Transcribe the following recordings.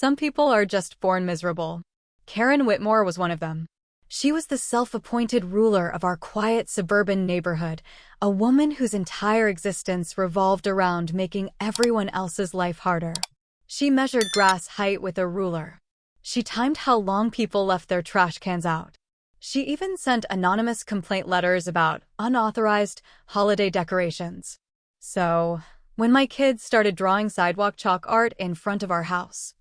Some people are just born miserable. Karen Whitmore was one of them. She was the self-appointed ruler of our quiet suburban neighborhood, a woman whose entire existence revolved around making everyone else's life harder. She measured grass height with a ruler. She timed how long people left their trash cans out. She even sent anonymous complaint letters about unauthorized holiday decorations. So, when my kids started drawing sidewalk chalk art in front of our house,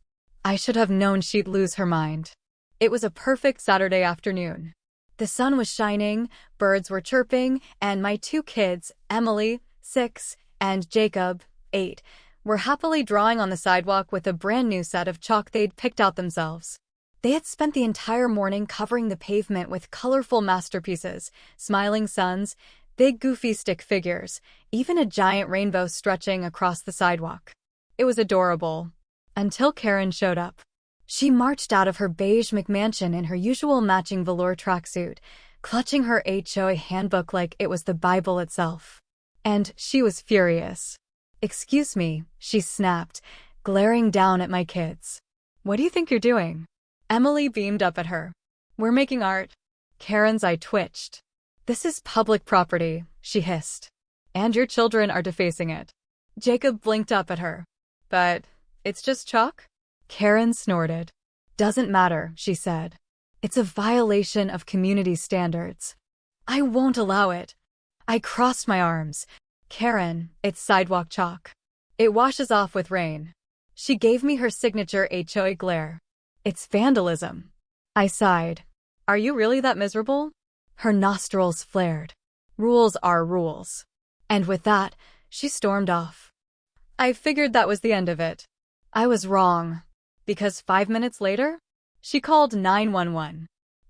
I should have known she'd lose her mind. It was a perfect Saturday afternoon. The sun was shining, birds were chirping, and my two kids, Emily, 6, and Jacob, 8, were happily drawing on the sidewalk with a brand new set of chalk they'd picked out themselves. They had spent the entire morning covering the pavement with colorful masterpieces, smiling suns, big goofy stick figures, even a giant rainbow stretching across the sidewalk. It was adorable. Until Karen showed up. She marched out of her beige McMansion in her usual matching velour tracksuit, clutching her HOA handbook like it was the Bible itself. And she was furious. "Excuse me," she snapped, glaring down at my kids. "What do you think you're doing?" Emily beamed up at her. "We're making art." Karen's eye twitched. "This is public property," she hissed. "And your children are defacing it." Jacob blinked up at her. "But it's just chalk?" Karen snorted. "Doesn't matter," she said. "It's a violation of community standards. I won't allow it." I crossed my arms. "Karen, it's sidewalk chalk. It washes off with rain." She gave me her signature HOA glare. "It's vandalism." I sighed. "Are you really that miserable?" Her nostrils flared. "Rules are rules." And with that, she stormed off. I figured that was the end of it. I was wrong. Because 5 minutes later, she called 911.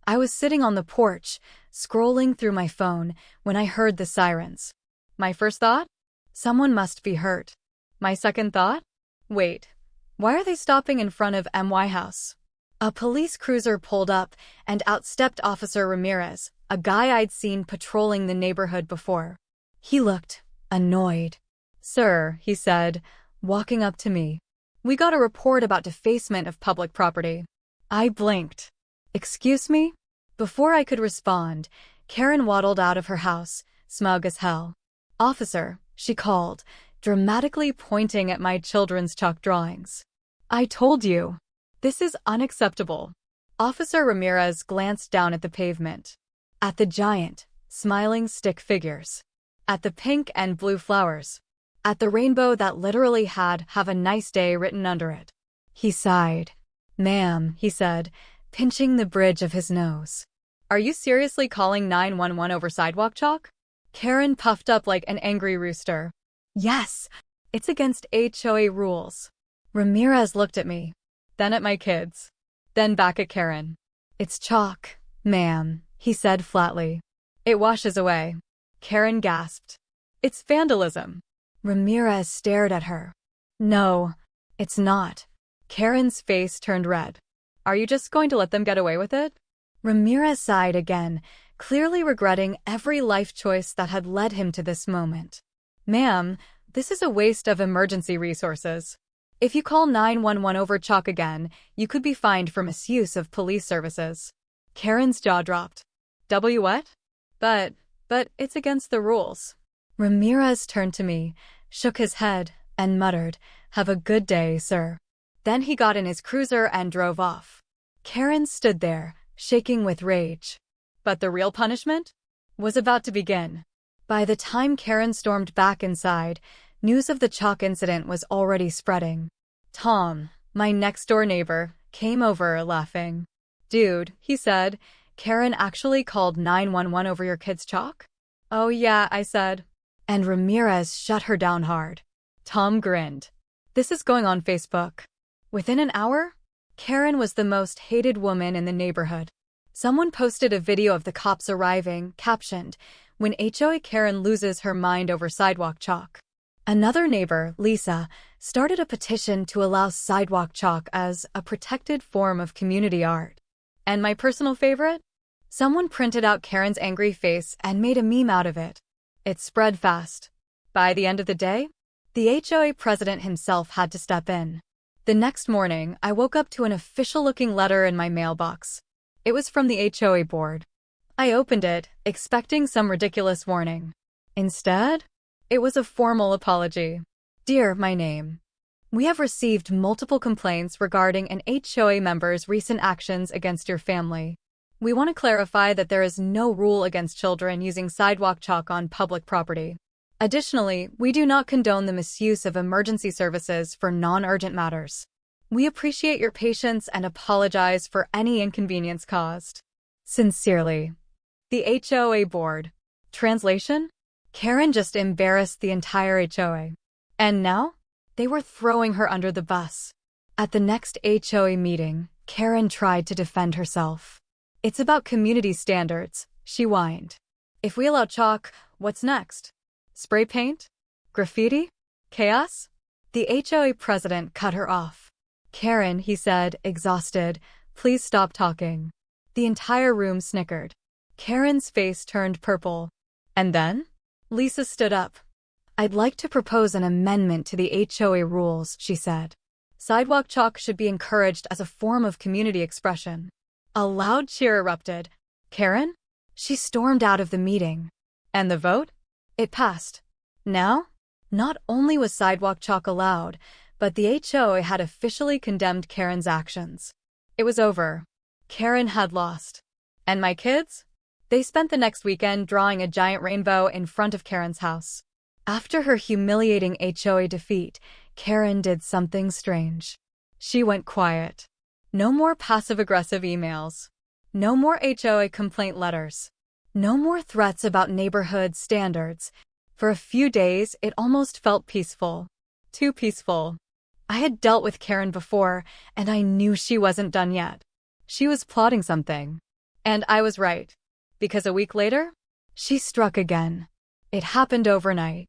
I was sitting on the porch, scrolling through my phone, when I heard the sirens. My first thought? Someone must be hurt. My second thought? Wait, why are they stopping in front of MY House? A police cruiser pulled up, and out stepped Officer Ramirez, a guy I'd seen patrolling the neighborhood before. He looked annoyed. "Sir," he said, walking up to me. "We got a report about defacement of public property." I blinked. "Excuse me?" Before I could respond, Karen waddled out of her house, smug as hell. "Officer," she called, dramatically pointing at my children's chalk drawings. "I told you. This is unacceptable." Officer Ramirez glanced down at the pavement. At the giant, smiling stick figures. At the pink and blue flowers. At the rainbow that literally had "Have a nice day" written under it. He sighed. "Ma'am," he said, pinching the bridge of his nose. "Are you seriously calling 911 over sidewalk chalk?" Karen puffed up like an angry rooster. "Yes, it's against HOA rules." Ramirez looked at me, then at my kids, then back at Karen. "It's chalk, ma'am," he said flatly. "It washes away." Karen gasped. "It's vandalism." Ramirez stared at her. "No, it's not." Karen's face turned red. "Are you just going to let them get away with it?" Ramirez sighed again, clearly regretting every life choice that had led him to this moment. "Ma'am, this is a waste of emergency resources. If you call 911 over chalk again, you could be fined for misuse of police services." Karen's jaw dropped. What? But it's against the rules." Ramirez turned to me, shook his head, and muttered, "Have a good day, sir." Then he got in his cruiser and drove off. Karen stood there, shaking with rage. But the real punishment was about to begin. By the time Karen stormed back inside, news of the chalk incident was already spreading. Tom, my next-door neighbor, came over laughing. "Dude," he said, "Karen actually called 911 over your kid's chalk?" "Oh yeah," I said. And Ramirez shut her down hard. Tom grinned. "This is going on Facebook." Within an hour, Karen was the most hated woman in the neighborhood. Someone posted a video of the cops arriving, captioned, "When HOA Karen loses her mind over sidewalk chalk." Another neighbor, Lisa, started a petition to allow sidewalk chalk as a protected form of community art. And my personal favorite? Someone printed out Karen's angry face and made a meme out of it. It spread fast. By the end of the day, the HOA president himself had to step in. The next morning, I woke up to an official-looking letter in my mailbox. It was from the HOA board. I opened it, expecting some ridiculous warning. Instead, it was a formal apology. Dear my name, we have received multiple complaints regarding an HOA member's recent actions against your family. We want to clarify that there is no rule against children using sidewalk chalk on public property. Additionally, we do not condone the misuse of emergency services for non-urgent matters. We appreciate your patience and apologize for any inconvenience caused. Sincerely, the HOA Board. Translation? Karen just embarrassed the entire HOA. And now, they were throwing her under the bus. At the next HOA meeting, Karen tried to defend herself. It's about community standards, she whined. If we allow chalk, what's next? Spray paint? Graffiti? Chaos? The HOA president cut her off. Karen, he said, exhausted, please stop talking. The entire room snickered. Karen's face turned purple. And then? Lisa stood up. I'd like to propose an amendment to the HOA rules, she said. Sidewalk chalk should be encouraged as a form of community expression. A loud cheer erupted. Karen? She stormed out of the meeting. And the vote? It passed. Now, not only was sidewalk chalk allowed, but the HOA had officially condemned Karen's actions. It was over. Karen had lost. And my kids? They spent the next weekend drawing a giant rainbow in front of Karen's house. After her humiliating HOA defeat, Karen did something strange. She went quiet. No more passive-aggressive emails. No more HOA complaint letters. No more threats about neighborhood standards. For a few days, it almost felt peaceful. Too peaceful. I had dealt with Karen before, and I knew she wasn't done yet. She was plotting something. And I was right. Because a week later, she struck again. It happened overnight.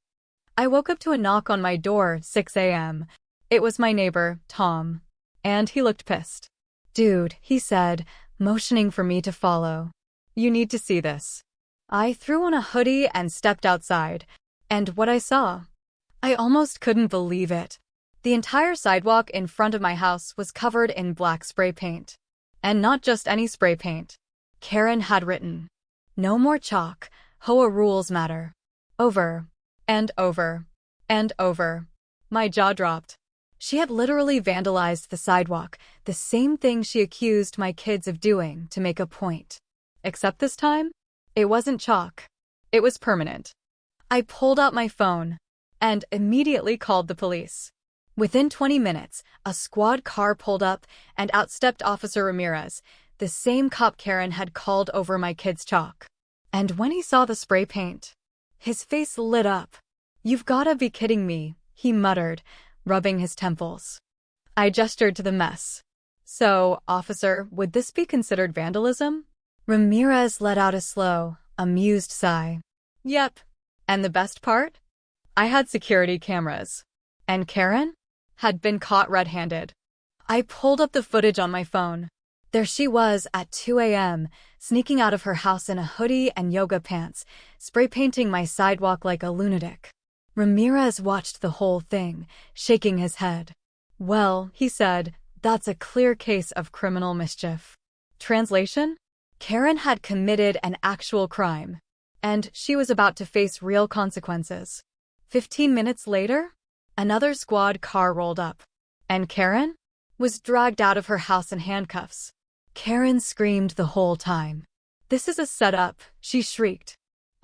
I woke up to a knock on my door, 6 a.m. It was my neighbor, Tom. And he looked pissed. Dude, he said, motioning for me to follow. You need to see this. I threw on a hoodie and stepped outside. And what I saw? I almost couldn't believe it. The entire sidewalk in front of my house was covered in black spray paint. And not just any spray paint. Karen had written, "No more chalk, HOA rules matter." Over, and over, and over. My jaw dropped. She had literally vandalized the sidewalk, the same thing she accused my kids of doing to make a point. Except this time, it wasn't chalk. It was permanent. I pulled out my phone and immediately called the police. Within 20 minutes, a squad car pulled up and outstepped Officer Ramirez, the same cop Karen had called over my kids' chalk. And when he saw the spray paint, his face lit up. You've gotta be kidding me, he muttered, rubbing his temples. I gestured to the mess. So, officer, would this be considered vandalism? Ramirez let out a slow, amused sigh. Yep. And the best part? I had security cameras. And Karen had been caught red-handed. I pulled up the footage on my phone. There she was at 2 a.m., sneaking out of her house in a hoodie and yoga pants, spray painting my sidewalk like a lunatic. Ramirez watched the whole thing, shaking his head. Well, he said, that's a clear case of criminal mischief. Translation? Karen had committed an actual crime, and she was about to face real consequences. 15 minutes later, another squad car rolled up, and Karen was dragged out of her house in handcuffs. Karen screamed the whole time. This is a setup, she shrieked.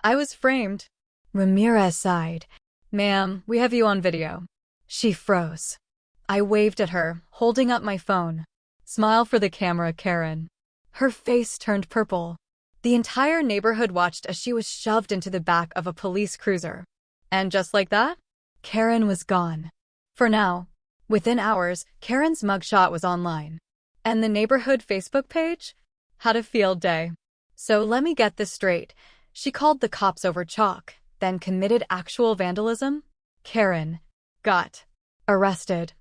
I was framed. Ramirez sighed. Ma'am, we have you on video. She froze. I waved at her, holding up my phone. Smile for the camera, Karen. Her face turned purple. The entire neighborhood watched as she was shoved into the back of a police cruiser. And just like that, Karen was gone. For now. Within hours, Karen's mugshot was online. And the neighborhood Facebook page had a field day. So let me get this straight. She called the cops over chalk, then committed actual vandalism? Karen got arrested.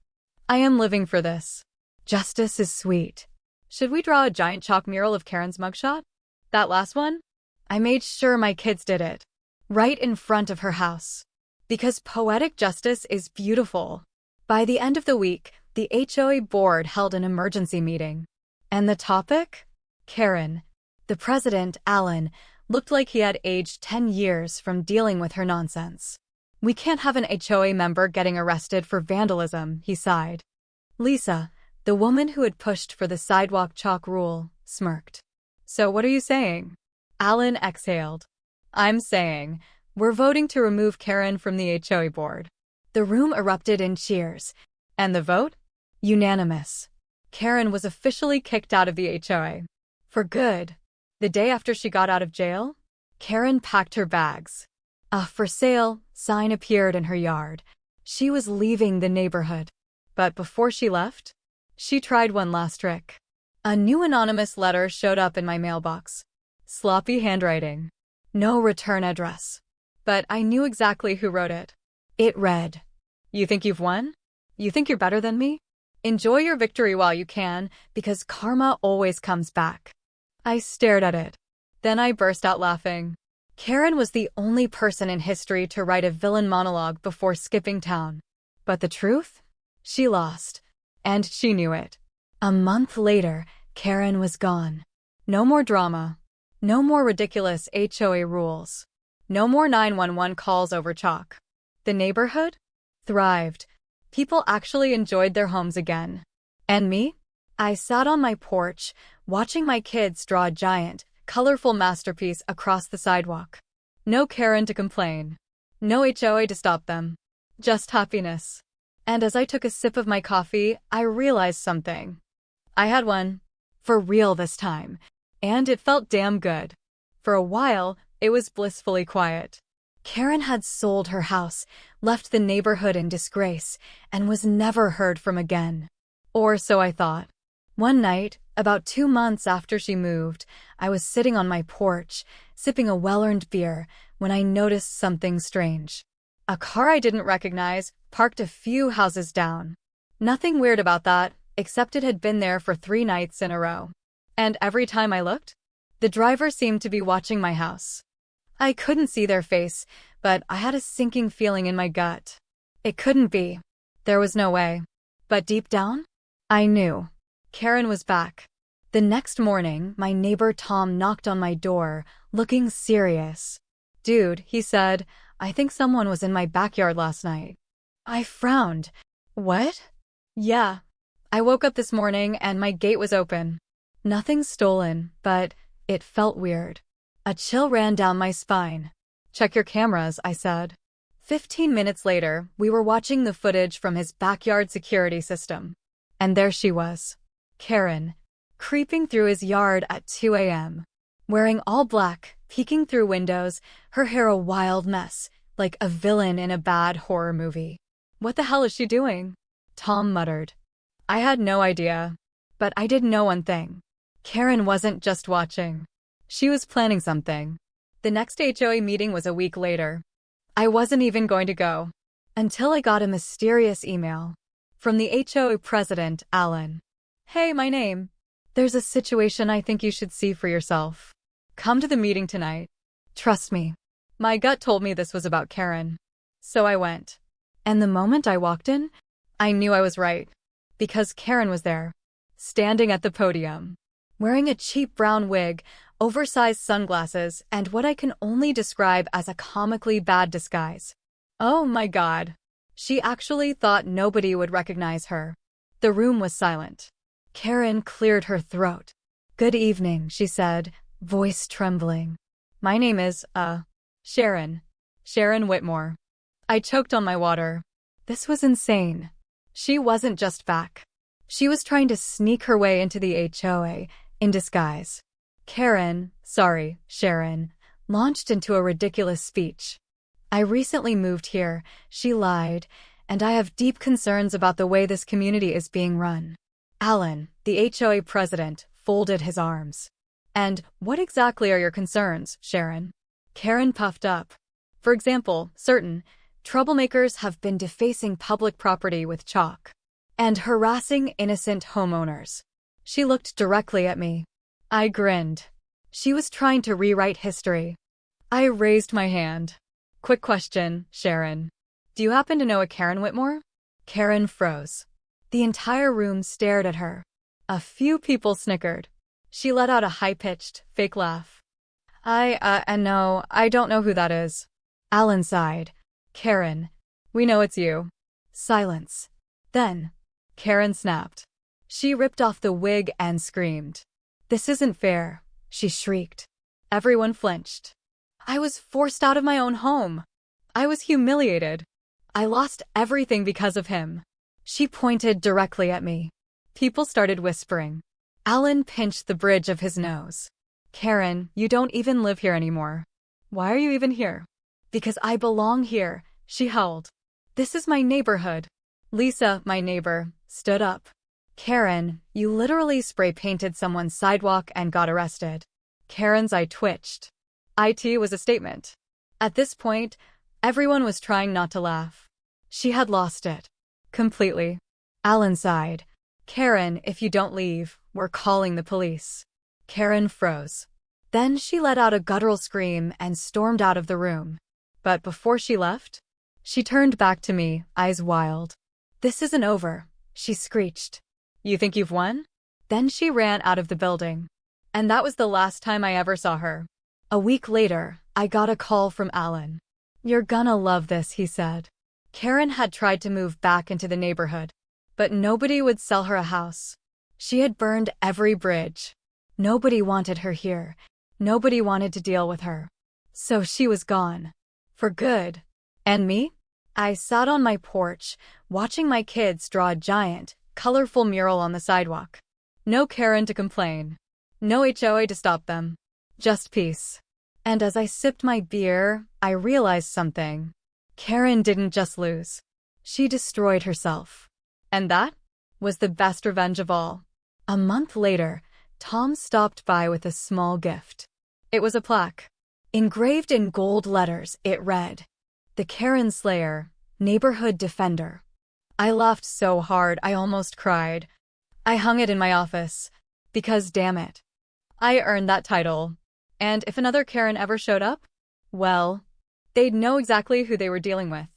I am living for this. Justice is sweet. Should we draw a giant chalk mural of Karen's mugshot? That last one? I made sure my kids did it. Right in front of her house. Because poetic justice is beautiful. By the end of the week, The HOA board held an emergency meeting. And the topic? Karen. The president, Alan, looked like he had aged 10 years from dealing with her nonsense. "We can't have an HOA member getting arrested for vandalism," he sighed. Lisa, the woman who had pushed for the sidewalk chalk rule, smirked. "So what are you saying?" Alan exhaled. "I'm saying, we're voting to remove Karen from the HOA board." The room erupted in cheers. And the vote? Unanimous. Karen was officially kicked out of the HOA. For good. The day after she got out of jail, Karen packed her bags. A "for sale" sign appeared in her yard. She was leaving the neighborhood. But before she left, she tried one last trick. A new anonymous letter showed up in my mailbox. Sloppy handwriting. No return address. But I knew exactly who wrote it. It read, "You think you've won? You think you're better than me? Enjoy your victory while you can, because karma always comes back." I stared at it. Then I burst out laughing. Karen was the only person in history to write a villain monologue before skipping town. But the truth? She lost. And she knew it. A month later, Karen was gone. No more drama. No more ridiculous HOA rules. No more 911 calls over chalk. The neighborhood thrived. People actually enjoyed their homes again. And me? I sat on my porch, watching my kids draw a giant, colorful masterpiece across the sidewalk. No Karen to complain. No HOA to stop them. Just happiness. And as I took a sip of my coffee, I realized something. I had one. For real this time. And it felt damn good. For a while, it was blissfully quiet. Karen had sold her house, left the neighborhood in disgrace, and was never heard from again. Or so I thought. One night, about 2 months after she moved, I was sitting on my porch, sipping a well-earned beer, when I noticed something strange. A car I didn't recognize, parked a few houses down. Nothing weird about that, except it had been there for 3 nights in a row. And every time I looked, the driver seemed to be watching my house. I couldn't see their face, but I had a sinking feeling in my gut. It couldn't be. There was no way. But deep down, I knew. Karen was back. The next morning, my neighbor Tom knocked on my door, looking serious. "Dude," he said, "I think someone was in my backyard last night." I frowned. "What?" "Yeah. I woke up this morning and my gate was open. Nothing stolen, but it felt weird." A chill ran down my spine. "Check your cameras," I said. 15 minutes later, we were watching the footage from his backyard security system. And there she was. Karen, creeping through his yard at 2 a.m. Wearing all black, peeking through windows, her hair a wild mess, like a villain in a bad horror movie. "What the hell is she doing?" Tom muttered. I had no idea. But I did know one thing. Karen wasn't just watching. She was planning something. The next HOA meeting was a week later. I wasn't even going to go. Until I got a mysterious email. From the HOA president, Alan. "Hey, my name. There's a situation I think you should see for yourself. Come to the meeting tonight. Trust me." My gut told me this was about Karen. So I went. And the moment I walked in, I knew I was right. Because Karen was there. Standing at the podium. Wearing a cheap brown wig, oversized sunglasses, and what I can only describe as a comically bad disguise. Oh my God. She actually thought nobody would recognize her. The room was silent. Karen cleared her throat. "Good evening," she said, voice trembling. "My name is, Sharon. Sharon Whitmore." I choked on my water. This was insane. She wasn't just back. She was trying to sneak her way into the HOA, in disguise. Sharon, launched into a ridiculous speech. "I recently moved here," she lied, "and I have deep concerns about the way this community is being run." Alan, the HOA president, folded his arms. "And what exactly are your concerns, Sharon?" Karen puffed up. "For example, certain troublemakers have been defacing public property with chalk and harassing innocent homeowners." She looked directly at me. I grinned. She was trying to rewrite history. I raised my hand. "Quick question, Sharon. Do you happen to know a Karen Whitmore?" Karen froze. The entire room stared at her. A few people snickered. She let out a high-pitched, fake laugh. No, I don't know who that is. Alan sighed. Karen, we know it's you. Silence. Then, Karen snapped. She ripped off the wig and screamed. This isn't fair, she shrieked. Everyone flinched. I was forced out of my own home. I was humiliated. I lost everything because of him. She pointed directly at me. People started whispering. Alan pinched the bridge of his nose. Karen, you don't even live here anymore. Why are you even here? Because I belong here, she howled. This is my neighborhood. Lisa, my neighbor, stood up. Karen, you literally spray-painted someone's sidewalk and got arrested. Karen's eye twitched. It was a statement. At this point, everyone was trying not to laugh. She had lost it. Completely. Alan sighed. Karen, if you don't leave, we're calling the police. Karen froze. Then she let out a guttural scream and stormed out of the room. But before she left, she turned back to me, eyes wild. This isn't over, she screeched. You think you've won? Then she ran out of the building. And that was the last time I ever saw her. A week later, I got a call from Alan. You're gonna love this, he said. Karen had tried to move back into the neighborhood, but nobody would sell her a house. She had burned every bridge. Nobody wanted her here. Nobody wanted to deal with her. So she was gone. For good. And me? I sat on my porch, watching my kids draw a giant, colorful mural on the sidewalk. No Karen to complain. No HOA to stop them. Just peace. And as I sipped my beer, I realized something. Karen didn't just lose. She destroyed herself. And that was the best revenge of all. A month later, Tom stopped by with a small gift. It was a plaque. Engraved in gold letters, it read, "The Karen Slayer, Neighborhood Defender." I laughed so hard I almost cried. I hung it in my office. Because damn it, I earned that title. And if another Karen ever showed up, well, they'd know exactly who they were dealing with.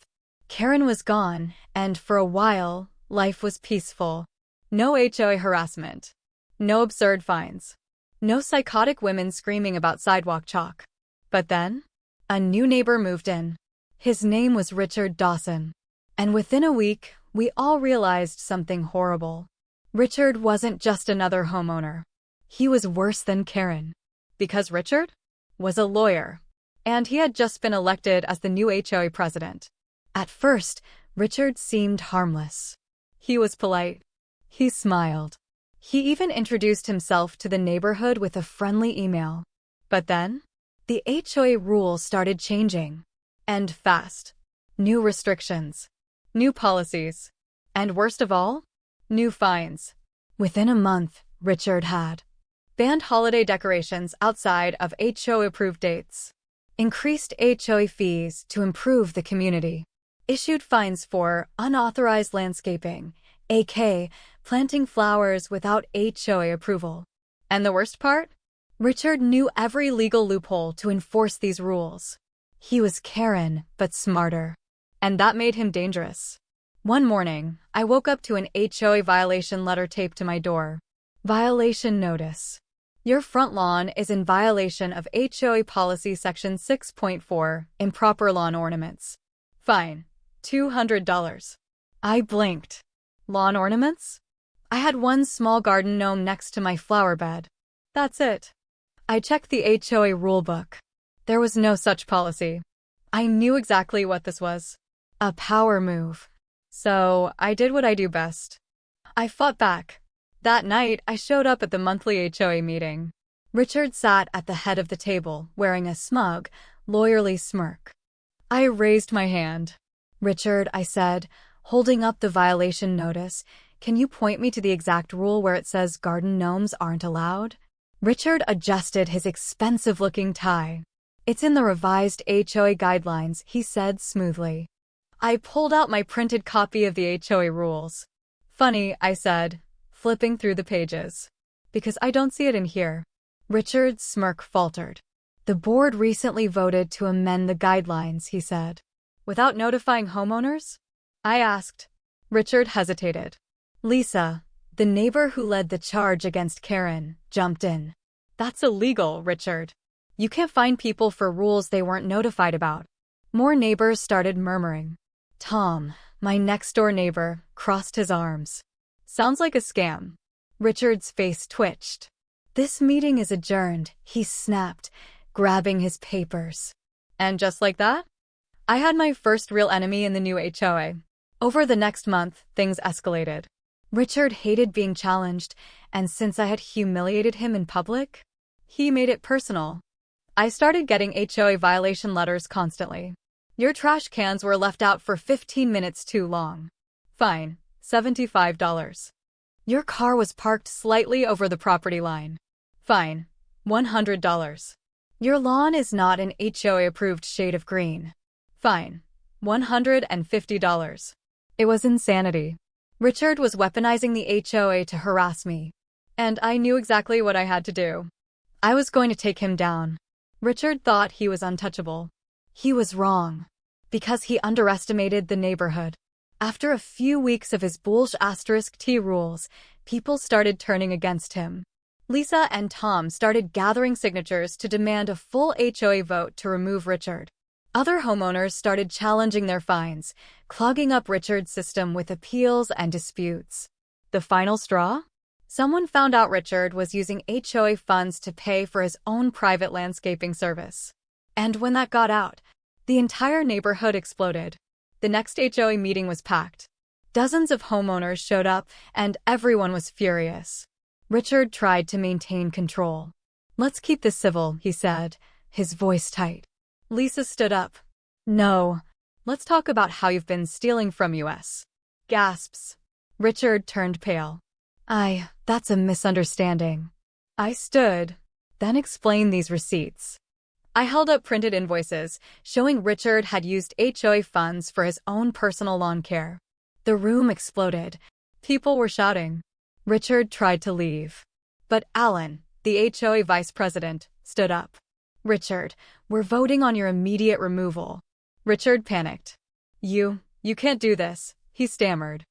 Karen was gone, and for a while, life was peaceful. No HOA harassment. No absurd fines. No psychotic women screaming about sidewalk chalk. But then, a new neighbor moved in. His name was Richard Dawson. And within a week, we all realized something horrible. Richard wasn't just another homeowner. He was worse than Karen. Because Richard was a lawyer, and he had just been elected as the new HOA president. At first, Richard seemed harmless. He was polite. He smiled. He even introduced himself to the neighborhood with a friendly email. But then, the HOA rules started changing. And fast. New restrictions. New policies. And worst of all, new fines. Within a month, Richard had banned holiday decorations outside of HOA-approved dates, increased HOA fees to improve the community, issued fines for unauthorized landscaping, aka planting flowers without HOA approval. And the worst part? Richard knew every legal loophole to enforce these rules. He was Karen, but smarter. And that made him dangerous. One morning, I woke up to an HOA violation letter taped to my door. Violation notice. Your front lawn is in violation of HOA Policy Section 6.4, improper lawn ornaments. Fine. $200. I blinked. Lawn ornaments? I had one small garden gnome next to my flower bed. That's it. I checked the HOA rulebook. There was no such policy. I knew exactly what this was. A power move. So I did what I do best. I fought back. That night, I showed up at the monthly HOA meeting. Richard sat at the head of the table, wearing a smug, lawyerly smirk. I raised my hand. Richard, I said, holding up the violation notice, can you point me to the exact rule where it says garden gnomes aren't allowed? Richard adjusted his expensive-looking tie. It's in the revised HOA guidelines, he said smoothly. I pulled out my printed copy of the HOA rules. Funny, I said, flipping through the pages. Because I don't see it in here. Richard's smirk faltered. The board recently voted to amend the guidelines, he said. Without notifying homeowners? I asked. Richard hesitated. Lisa, the neighbor who led the charge against Karen, jumped in. That's illegal, Richard. You can't fine people for rules they weren't notified about. More neighbors started murmuring. Tom, my next-door neighbor, crossed his arms. Sounds like a scam. Richard's face twitched. This meeting is adjourned, he snapped, grabbing his papers. And just like that, I had my first real enemy in the new HOA. Over the next month, things escalated. Richard hated being challenged, and since I had humiliated him in public, he made it personal. I started getting HOA violation letters constantly. Your trash cans were left out for 15 minutes too long. Fine, $75. Your car was parked slightly over the property line. Fine, $100. Your lawn is not an HOA-approved shade of green. Fine, $150. It was insanity. Richard was weaponizing the HOA to harass me, and I knew exactly what I had to do. I was going to take him down. Richard thought he was untouchable. He was wrong, because he underestimated the neighborhood. After a few weeks of his *T rules, people started turning against him. Lisa and Tom started gathering signatures to demand a full HOA vote to remove Richard. Other homeowners started challenging their fines, clogging up Richard's system with appeals and disputes. The final straw? Someone found out Richard was using HOA funds to pay for his own private landscaping service. And when that got out, the entire neighborhood exploded. The next HOA meeting was packed. Dozens of homeowners showed up, and everyone was furious. Richard tried to maintain control. Let's keep this civil, he said, his voice tight. Lisa stood up. No. Let's talk about how you've been stealing from us. Gasps. Richard turned pale. That's a misunderstanding. I stood, then explained these receipts. I held up printed invoices, showing Richard had used HOA funds for his own personal lawn care. The room exploded. People were shouting. Richard tried to leave. But Alan, the HOA vice president, stood up. Richard, we're voting on your immediate removal. Richard panicked. You can't do this, he stammered.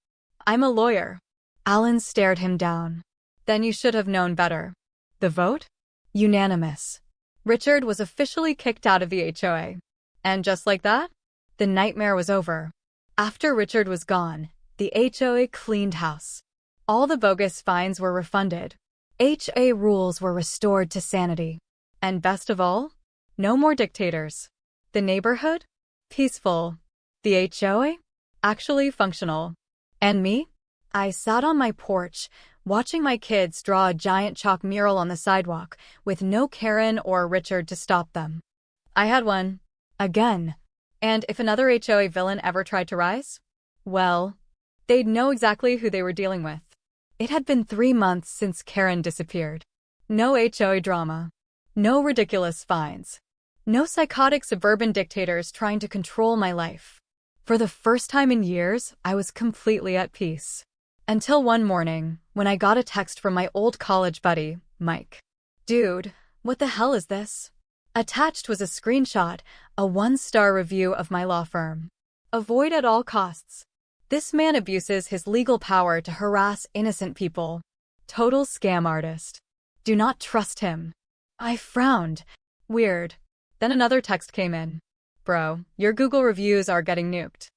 I'm a lawyer. Alan stared him down. Then you should have known better. The vote? Unanimous. Richard was officially kicked out of the HOA. And just like that, the nightmare was over. After Richard was gone, the HOA cleaned house. All the bogus fines were refunded. HOA rules were restored to sanity. And best of all, no more dictators. The neighborhood? Peaceful. The HOA? Actually functional. And me? I sat on my porch, watching my kids draw a giant chalk mural on the sidewalk, with no Karen or Richard to stop them. I had won. Again. And if another HOA villain ever tried to rise? Well, they'd know exactly who they were dealing with. It had been 3 months since Karen disappeared. No HOA drama. No ridiculous fines. No psychotic suburban dictators trying to control my life. For the first time in years, I was completely at peace. Until one morning, when I got a text from my old college buddy, Mike. Dude, what the hell is this? Attached was a screenshot, a 1-star review of my law firm. Avoid at all costs. This man abuses his legal power to harass innocent people. Total scam artist. Do not trust him. I frowned. Weird. Then another text came in. Bro, your Google reviews are getting nuked.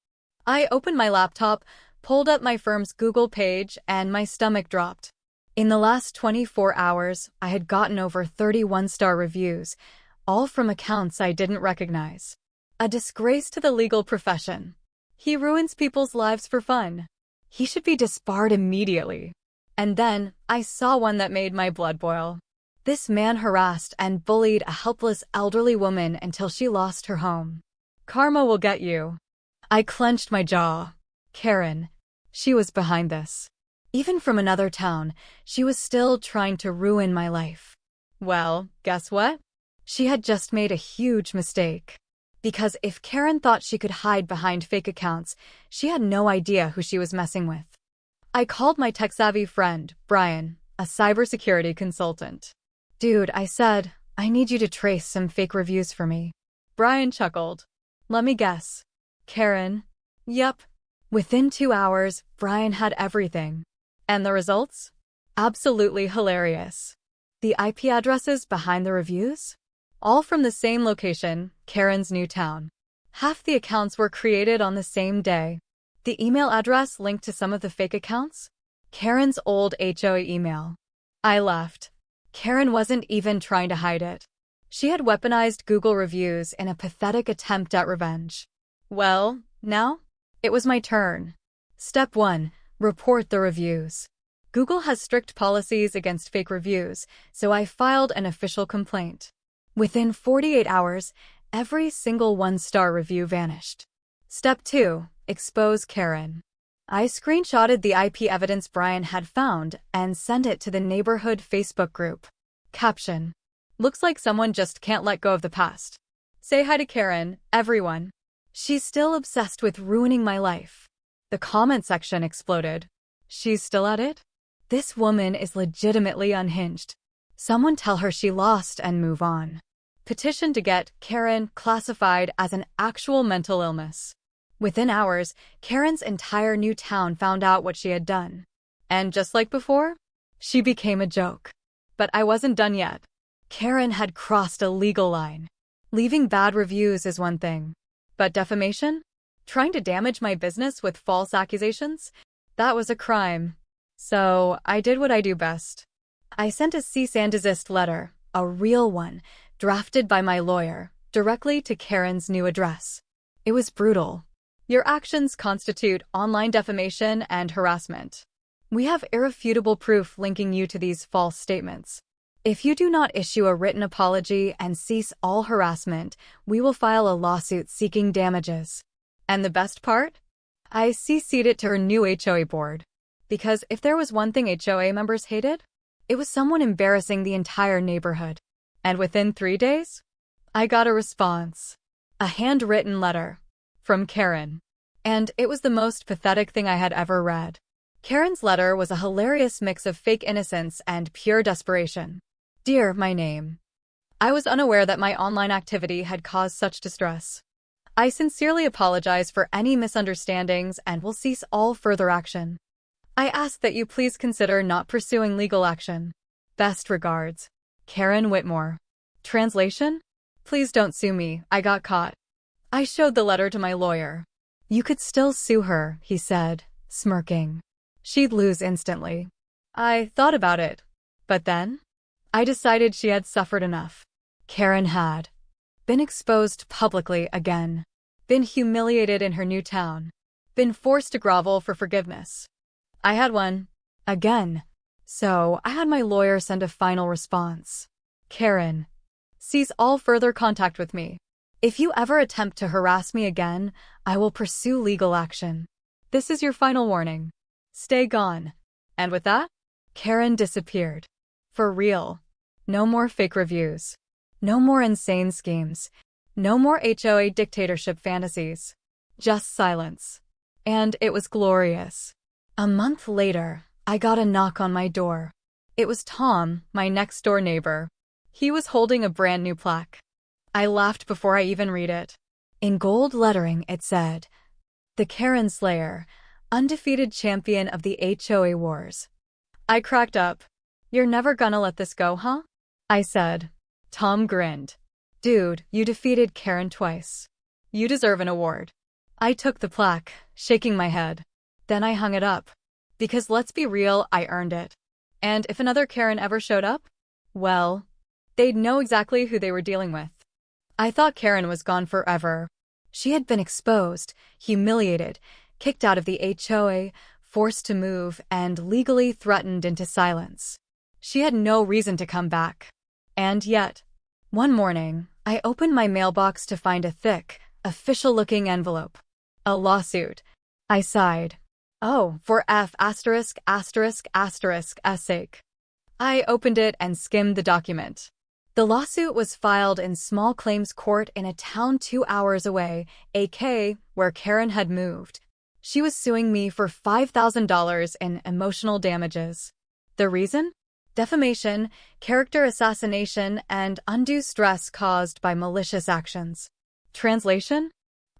I opened my laptop, pulled up my firm's Google page, and my stomach dropped. In the last 24 hours, I had gotten over 30 1-star reviews, all from accounts I didn't recognize. A disgrace to the legal profession. He ruins people's lives for fun. He should be disbarred immediately. And then, I saw one that made my blood boil. This man harassed and bullied a helpless elderly woman until she lost her home. Karma will get you. I clenched my jaw. Karen. She was behind this. Even from another town, she was still trying to ruin my life. Well, guess what? She had just made a huge mistake. Because if Karen thought she could hide behind fake accounts, she had no idea who she was messing with. I called my tech-savvy friend, Brian, a cybersecurity consultant. Dude, I said, I need you to trace some fake reviews for me. Brian chuckled. Let me guess. Karen? Yep. Within 2 hours, Brian had everything. And the results? Absolutely hilarious. The IP addresses behind the reviews? All from the same location, Karen's new town. Half the accounts were created on the same day. The email address linked to some of the fake accounts? Karen's old HOA email. I laughed. Karen wasn't even trying to hide it. She had weaponized Google reviews in a pathetic attempt at revenge. Well, now? It was my turn. Step 1. Report the reviews. Google has strict policies against fake reviews, so I filed an official complaint. Within 48 hours, every single one-star review vanished. Step 2. Expose Karen. I screenshotted the IP evidence Brian had found and sent it to the neighborhood Facebook group. Caption. Looks like someone just can't let go of the past. Say hi to Karen, everyone. She's still obsessed with ruining my life. The comment section exploded. She's still at it? This woman is legitimately unhinged. Someone tell her she lost and move on. Petition to get Karen classified as an actual mental illness. Within hours, Karen's entire new town found out what she had done. And just like before, she became a joke. But I wasn't done yet. Karen had crossed a legal line. Leaving bad reviews is one thing. But defamation? Trying to damage my business with false accusations? That was a crime. So I did what I do best. I sent a cease and desist letter, a real one, drafted by my lawyer, directly to Karen's new address. It was brutal. Your actions constitute online defamation and harassment. We have irrefutable proof linking you to these false statements. If you do not issue a written apology and cease all harassment, we will file a lawsuit seeking damages. And the best part? I CC'd it to her new HOA board. Because if there was one thing HOA members hated, it was someone embarrassing the entire neighborhood. And within 3 days, I got a response. A handwritten letter. From Karen. And it was the most pathetic thing I had ever read. Karen's letter was a hilarious mix of fake innocence and pure desperation. Dear my name. I was unaware that my online activity had caused such distress. I sincerely apologize for any misunderstandings and will cease all further action. I ask that you please consider not pursuing legal action. Best regards. Karen Whitmore. Translation? Please don't sue me, I got caught. I showed the letter to my lawyer. You could still sue her, he said, smirking. She'd lose instantly. I thought about it. But then? I decided she had suffered enough. Karen had been exposed publicly again. Been humiliated in her new town. Been forced to grovel for forgiveness. I had one. Again. So I had my lawyer send a final response. Karen. Cease all further contact with me. If you ever attempt to harass me again, I will pursue legal action. This is your final warning. Stay gone. And with that, Karen disappeared. For real. No more fake reviews. No more insane schemes. No more HOA dictatorship fantasies. Just silence. And it was glorious. A month later, I got a knock on my door. It was Tom, my next-door neighbor. He was holding a brand new plaque. I laughed before I even read it. In gold lettering, it said, "The Karen Slayer, undefeated champion of the HOA wars." I cracked up. "You're never gonna let this go, huh?" I said. Tom grinned. "Dude, you defeated Karen twice. You deserve an award." I took the plaque, shaking my head. Then I hung it up. Because let's be real, I earned it. And if another Karen ever showed up, well, they'd know exactly who they were dealing with. I thought Karen was gone forever. She had been exposed, humiliated, kicked out of the HOA, forced to move, and legally threatened into silence. She had no reason to come back. And yet, one morning, I opened my mailbox to find a thick, official-looking envelope. A lawsuit. I sighed. Oh, for F******'s sake. I opened it and skimmed the document. The lawsuit was filed in small claims court in a town 2 hours away, AK, where Karen had moved. She was suing me for $5,000 in emotional damages. The reason? Defamation, character assassination, and undue stress caused by malicious actions. Translation?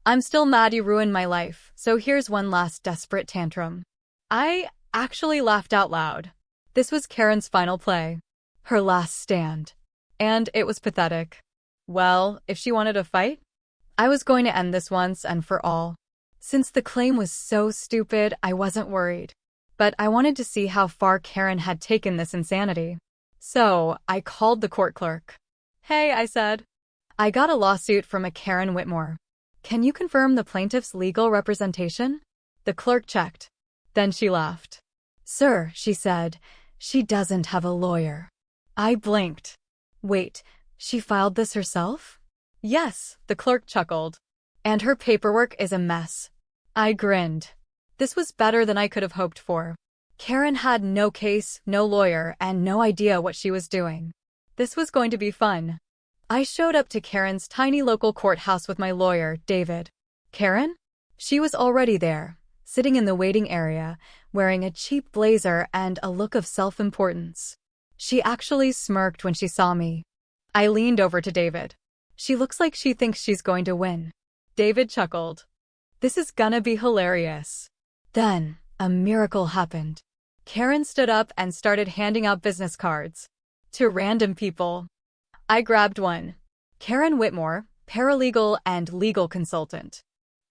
I'm still mad you ruined my life, so here's one last desperate tantrum. I actually laughed out loud. This was Karen's final play. Her last stand. And it was pathetic. Well, if she wanted a fight, I was going to end this once and for all. Since the claim was so stupid, I wasn't worried. But I wanted to see how far Karen had taken this insanity. So, I called the court clerk. Hey, I said. I got a lawsuit from a Karen Whitmore. Can you confirm the plaintiff's legal representation? The clerk checked. Then she laughed. Sir, she said, she doesn't have a lawyer. I blinked. Wait, she filed this herself? Yes, the clerk chuckled. And her paperwork is a mess. I grinned. This was better than I could have hoped for. Karen had no case, no lawyer, and no idea what she was doing. This was going to be fun. I showed up to Karen's tiny local courthouse with my lawyer, David. Karen? She was already there, sitting in the waiting area, wearing a cheap blazer and a look of self-importance. She actually smirked when she saw me. I leaned over to David. She looks like she thinks she's going to win. David chuckled. This is gonna be hilarious. Then, a miracle happened. Karen stood up and started handing out business cards. To random people. I grabbed one. Karen Whitmore, paralegal and legal consultant.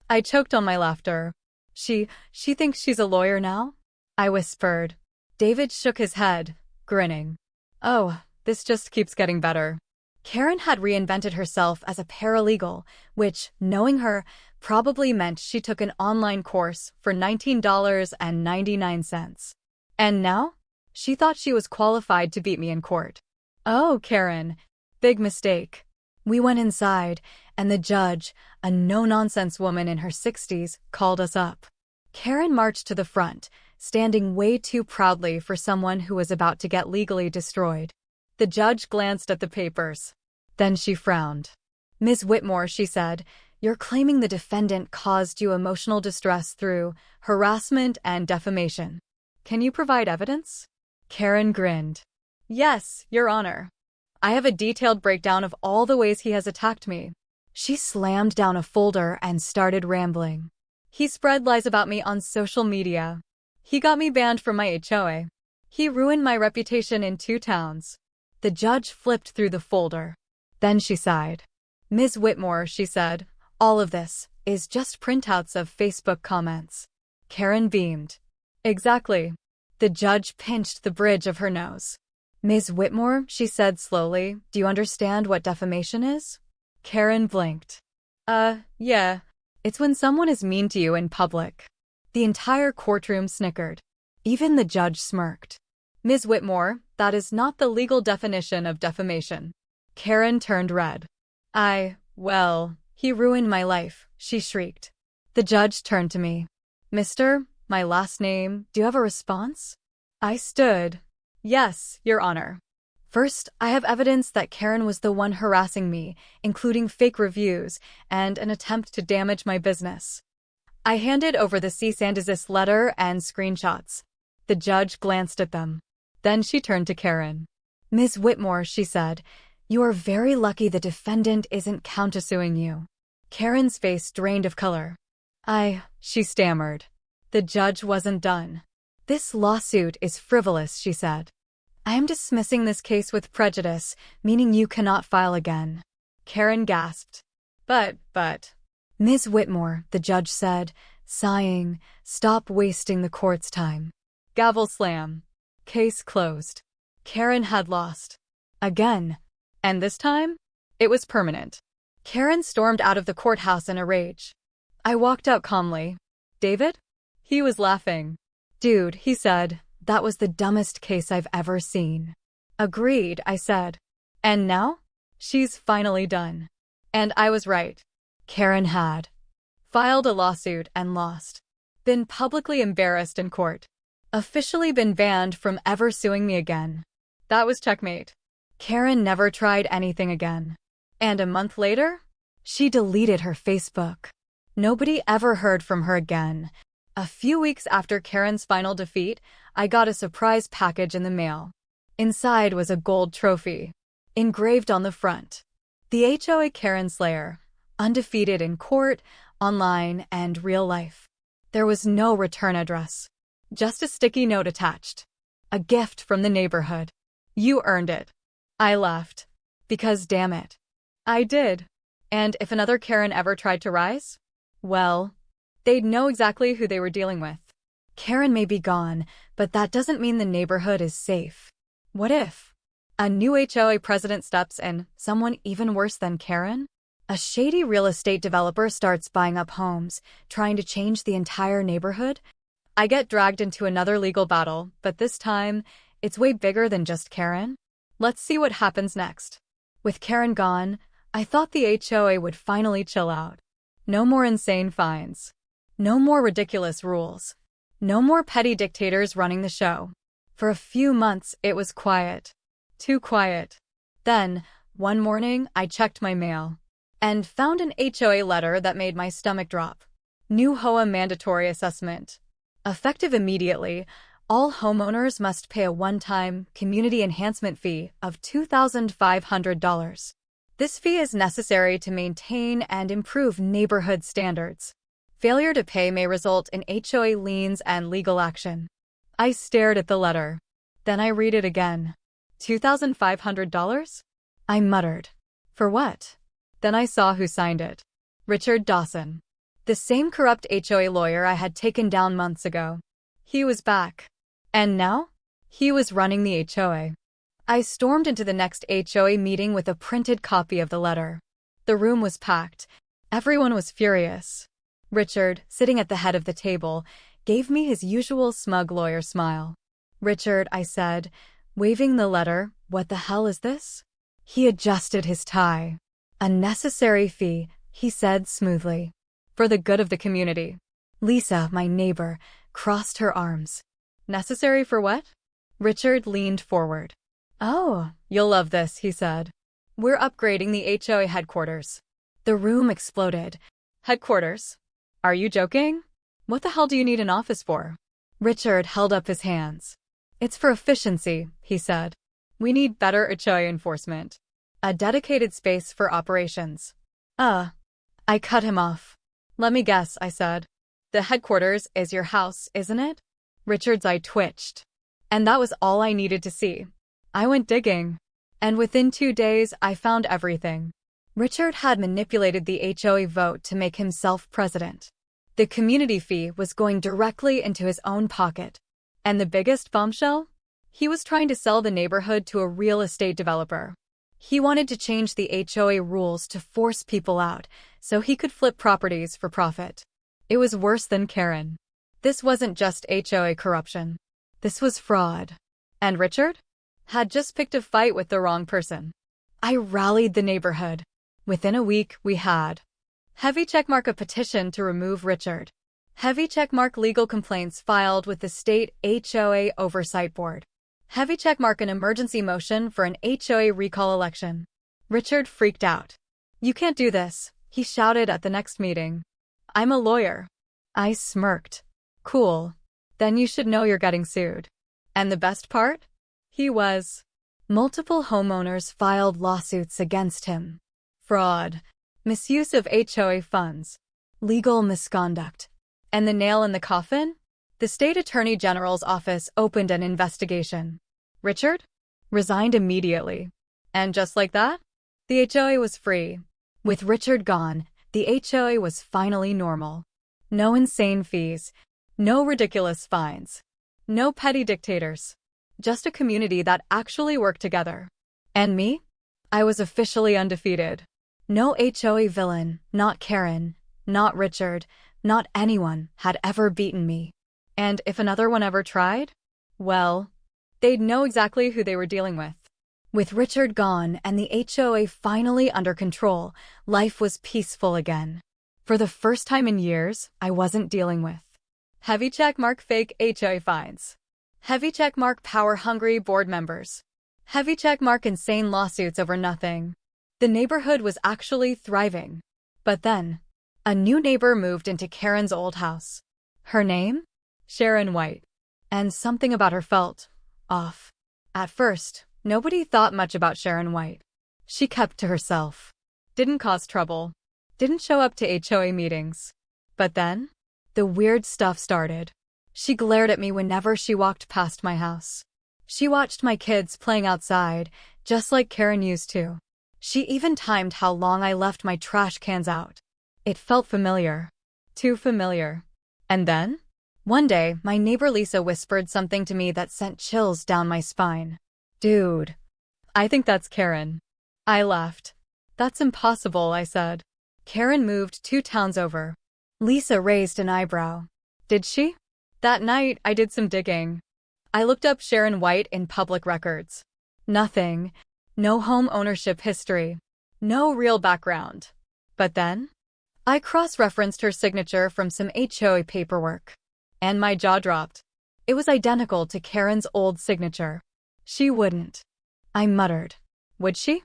I choked on my laughter. She thinks she's a lawyer now? I whispered. David shook his head, grinning. Oh, this just keeps getting better. Karen had reinvented herself as a paralegal, which, knowing her, probably meant she took an online course for $19.99. And now? She thought she was qualified to beat me in court. Oh, Karen. Big mistake. We went inside, and the judge, a no-nonsense woman in her 60s, called us up. Karen marched to the front, standing way too proudly for someone who was about to get legally destroyed. The judge glanced at the papers. Then she frowned. Ms. Whitmore, she said, you're claiming the defendant caused you emotional distress through harassment and defamation. Can you provide evidence? Karen grinned. Yes, Your Honor. I have a detailed breakdown of all the ways he has attacked me. She slammed down a folder and started rambling. He spread lies about me on social media. He got me banned from my HOA. He ruined my reputation in 2 towns. The judge flipped through the folder. Then she sighed. Ms. Whitmore, she said, all of this is just printouts of Facebook comments. Karen beamed. Exactly. The judge pinched the bridge of her nose. Ms. Whitmore, she said slowly, do you understand what defamation is? Karen blinked. Yeah. It's when someone is mean to you in public. The entire courtroom snickered. Even the judge smirked. Ms. Whitmore, that is not the legal definition of defamation. Karen turned red. Well, he ruined my life, she shrieked. The judge turned to me. Mister, my last name, do you have a response? I stood. Yes, Your Honor. First, I have evidence that Karen was the one harassing me, including fake reviews and an attempt to damage my business. I handed over the cease and desist letter and screenshots. The judge glanced at them. Then she turned to Karen. Ms. Whitmore, she said, you are very lucky the defendant isn't countersuing you. Karen's face drained of color. She stammered. The judge wasn't done. This lawsuit is frivolous, she said. I am dismissing this case with prejudice, meaning you cannot file again. Karen gasped. But. Ms. Whitmore, the judge said, sighing, stop wasting the court's time. Gavel slam. Case closed. Karen had lost. Again. And this time? It was permanent. Karen stormed out of the courthouse in a rage. I walked out calmly. David? He was laughing. Dude, he said, that was the dumbest case I've ever seen. Agreed, I said. And now? She's finally done. And I was right. Karen had filed a lawsuit and lost. Been publicly embarrassed in court. Officially been banned from ever suing me again. That was checkmate. Karen never tried anything again. And a month later, she deleted her Facebook. Nobody ever heard from her again. A few weeks after Karen's final defeat, I got a surprise package in the mail. Inside was a gold trophy, engraved on the front. The HOA Karen Slayer, undefeated in court, online, and real life. There was no return address. Just a sticky note attached. A gift from the neighborhood. You earned it. I laughed. Because damn it. I did. And if another Karen ever tried to rise? Well, they'd know exactly who they were dealing with. Karen may be gone, but that doesn't mean the neighborhood is safe. What if a new HOA president steps in, someone even worse than Karen? A shady real estate developer starts buying up homes, trying to change the entire neighborhood? I get dragged into another legal battle, but this time, it's way bigger than just Karen. Let's see what happens next. With Karen gone, I thought the HOA would finally chill out. No more insane fines. No more ridiculous rules. No more petty dictators running the show. For a few months, it was quiet. Too quiet. Then, one morning, I checked my mail and found an HOA letter that made my stomach drop. New HOA mandatory assessment. Effective immediately, all homeowners must pay a one-time community enhancement fee of $2,500. This fee is necessary to maintain and improve neighborhood standards. Failure to pay may result in HOA liens and legal action. I stared at the letter. Then I read it again. $2,500? I muttered. For what? Then I saw who signed it. Richard Dawson. The same corrupt HOA lawyer I had taken down months ago. He was back. And now? He was running the HOA. I stormed into the next HOA meeting with a printed copy of the letter. The room was packed. Everyone was furious. Richard, sitting at the head of the table, gave me his usual smug lawyer smile. Richard, I said, waving the letter, what the hell is this? He adjusted his tie. A necessary fee, he said smoothly. For the good of the community. Lisa, my neighbor, crossed her arms. Necessary for what? Richard leaned forward. Oh, you'll love this, he said. We're upgrading the HOA headquarters. The room exploded. Headquarters? Are you joking? What the hell do you need an office for? Richard held up his hands. It's for efficiency, he said. We need better HOA enforcement. A dedicated space for operations. I cut him off. Let me guess, I said. The headquarters is your house, isn't it? Richard's eye twitched. And that was all I needed to see. I went digging. And within 2 days, I found everything. Richard had manipulated the HOA vote to make himself president. The community fee was going directly into his own pocket. And the biggest bombshell? He was trying to sell the neighborhood to a real estate developer. He wanted to change the HOA rules to force people out, so he could flip properties for profit. It was worse than Karen. This wasn't just HOA corruption. This was fraud. And Richard? Had just picked a fight with the wrong person. I rallied the neighborhood. Within a week, we had heavy checkmark a petition to remove Richard. Heavy checkmark legal complaints filed with the state HOA oversight board. Heavy checkmark an emergency motion for an HOA recall election. Richard freaked out. You can't do this, he shouted at the next meeting. I'm a lawyer. I smirked. Cool. Then you should know you're getting sued. And the best part? He was. Multiple homeowners filed lawsuits against him. Fraud. Misuse of HOA funds. Legal misconduct. And the nail in the coffin? The state attorney general's office opened an investigation. Richard? Resigned immediately. And just like that, the HOA was free. With Richard gone, the HOA was finally normal. No insane fees. No ridiculous fines. No petty dictators. Just a community that actually worked together. And me? I was officially undefeated. No HOA villain, not Karen, not Richard, not anyone had ever beaten me. And if another one ever tried? Well, they'd know exactly who they were dealing with. With Richard gone and the HOA finally under control, life was peaceful again. For the first time in years, I wasn't dealing with heavy checkmark fake HOA fines. Heavy checkmark power-hungry board members. Heavy checkmark insane lawsuits over nothing. The neighborhood was actually thriving. But then, a new neighbor moved into Karen's old house. Her name? Sharon White. And something about her felt off. At first, nobody thought much about Sharon White. She kept to herself. Didn't cause trouble. Didn't show up to HOA meetings. But then, the weird stuff started. She glared at me whenever she walked past my house. She watched my kids playing outside, just like Karen used to. She even timed how long I left my trash cans out. It felt familiar. Too familiar. And then? One day, my neighbor Lisa whispered something to me that sent chills down my spine. "Dude, I think that's Karen." I laughed. "That's impossible," I said. "Karen moved 2 towns over." Lisa raised an eyebrow. "Did she?" That night, I did some digging. I looked up Sharon White in public records. Nothing. No home ownership history. No real background. But then, I cross-referenced her signature from some HOA paperwork. And my jaw dropped. It was identical to Karen's old signature. She wouldn't. I muttered. Would she?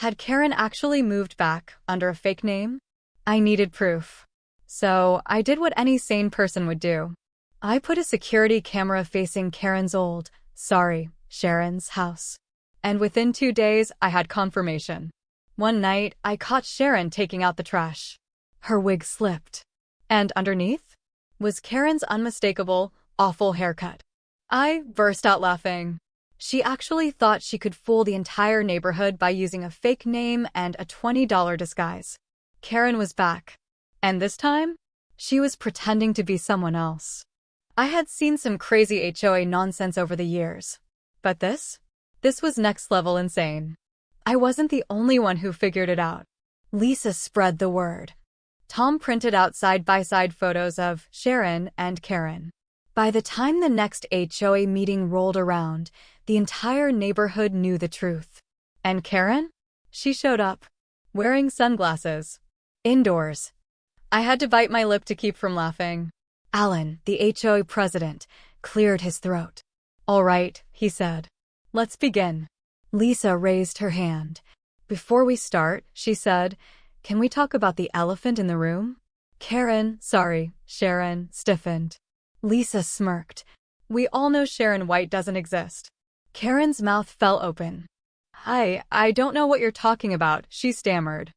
Had Karen actually moved back under a fake name? I needed proof. So, I did what any sane person would do. I put a security camera facing Sharon's house. And within 2 days, I had confirmation. One night, I caught Sharon taking out the trash. Her wig slipped. And underneath was Karen's unmistakable, awful haircut. I burst out laughing. She actually thought she could fool the entire neighborhood by using a fake name and a $20 disguise. Karen was back. And this time, she was pretending to be someone else. I had seen some crazy HOA nonsense over the years. But this was next level insane. I wasn't the only one who figured it out. Lisa spread the word. Tom printed out side-by-side photos of Sharon and Karen. By the time the next HOA meeting rolled around, the entire neighborhood knew the truth. And Karen? She showed up, wearing sunglasses. Indoors. I had to bite my lip to keep from laughing. Alan, the HOA president, cleared his throat. "All right," he said. "Let's begin." Lisa raised her hand. "Before we start," she said, "can we talk about the elephant in the room?" Sharon stiffened. Lisa smirked. "We all know Sharon White doesn't exist." Karen's mouth fell open. I don't know what you're talking about," she stammered.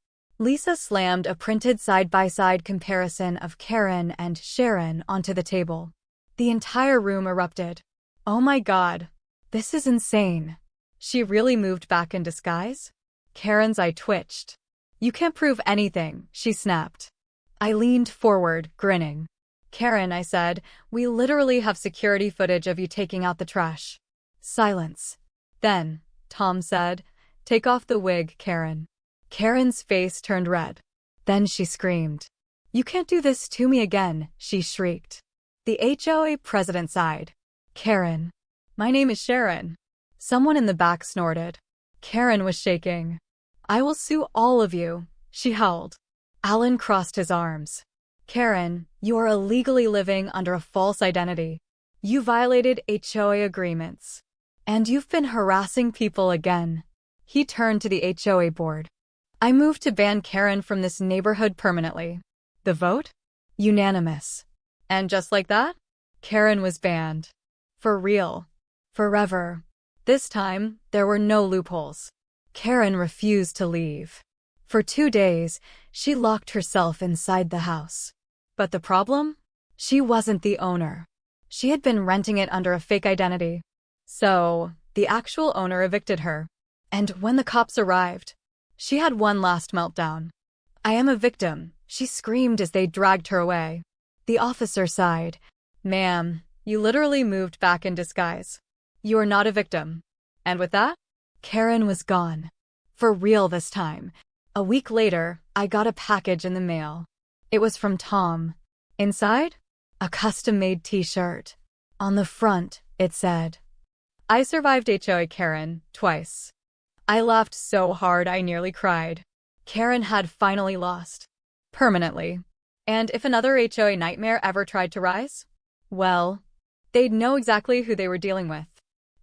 Lisa slammed a printed side-by-side comparison of Karen and Sharon onto the table. The entire room erupted. "Oh my God. This is insane. She really moved back in disguise?" Karen's eye twitched. "You can't prove anything," she snapped. I leaned forward, grinning. "Karen," I said, "we literally have security footage of you taking out the trash." Silence. Then, Tom said, "Take off the wig, Karen." Karen's face turned red. Then she screamed. "You can't do this to me again," she shrieked. The HOA president sighed. "Karen. My name is Sharon." Someone in the back snorted. Karen was shaking. "I will sue all of you," she howled. Alan crossed his arms. "Karen, you are illegally living under a false identity. You violated HOA agreements. And you've been harassing people again." He turned to the HOA board. "I moved to ban Karen from this neighborhood permanently." The vote? Unanimous. And just like that, Karen was banned. For real. Forever. This time, there were no loopholes. Karen refused to leave. For 2 days, she locked herself inside the house. But the problem? She wasn't the owner. She had been renting it under a fake identity. So, the actual owner evicted her. And when the cops arrived, she had one last meltdown. "I am a victim," she screamed as they dragged her away. The officer sighed. "Ma'am, you literally moved back in disguise. You are not a victim." And with that, Karen was gone. For real this time. A week later, I got a package in the mail. It was from Tom. Inside, a custom-made t-shirt. On the front, it said, "I survived HOA Karen twice." I laughed so hard I nearly cried. Karen had finally lost. Permanently. And if another HOA nightmare ever tried to rise? Well, they'd know exactly who they were dealing with.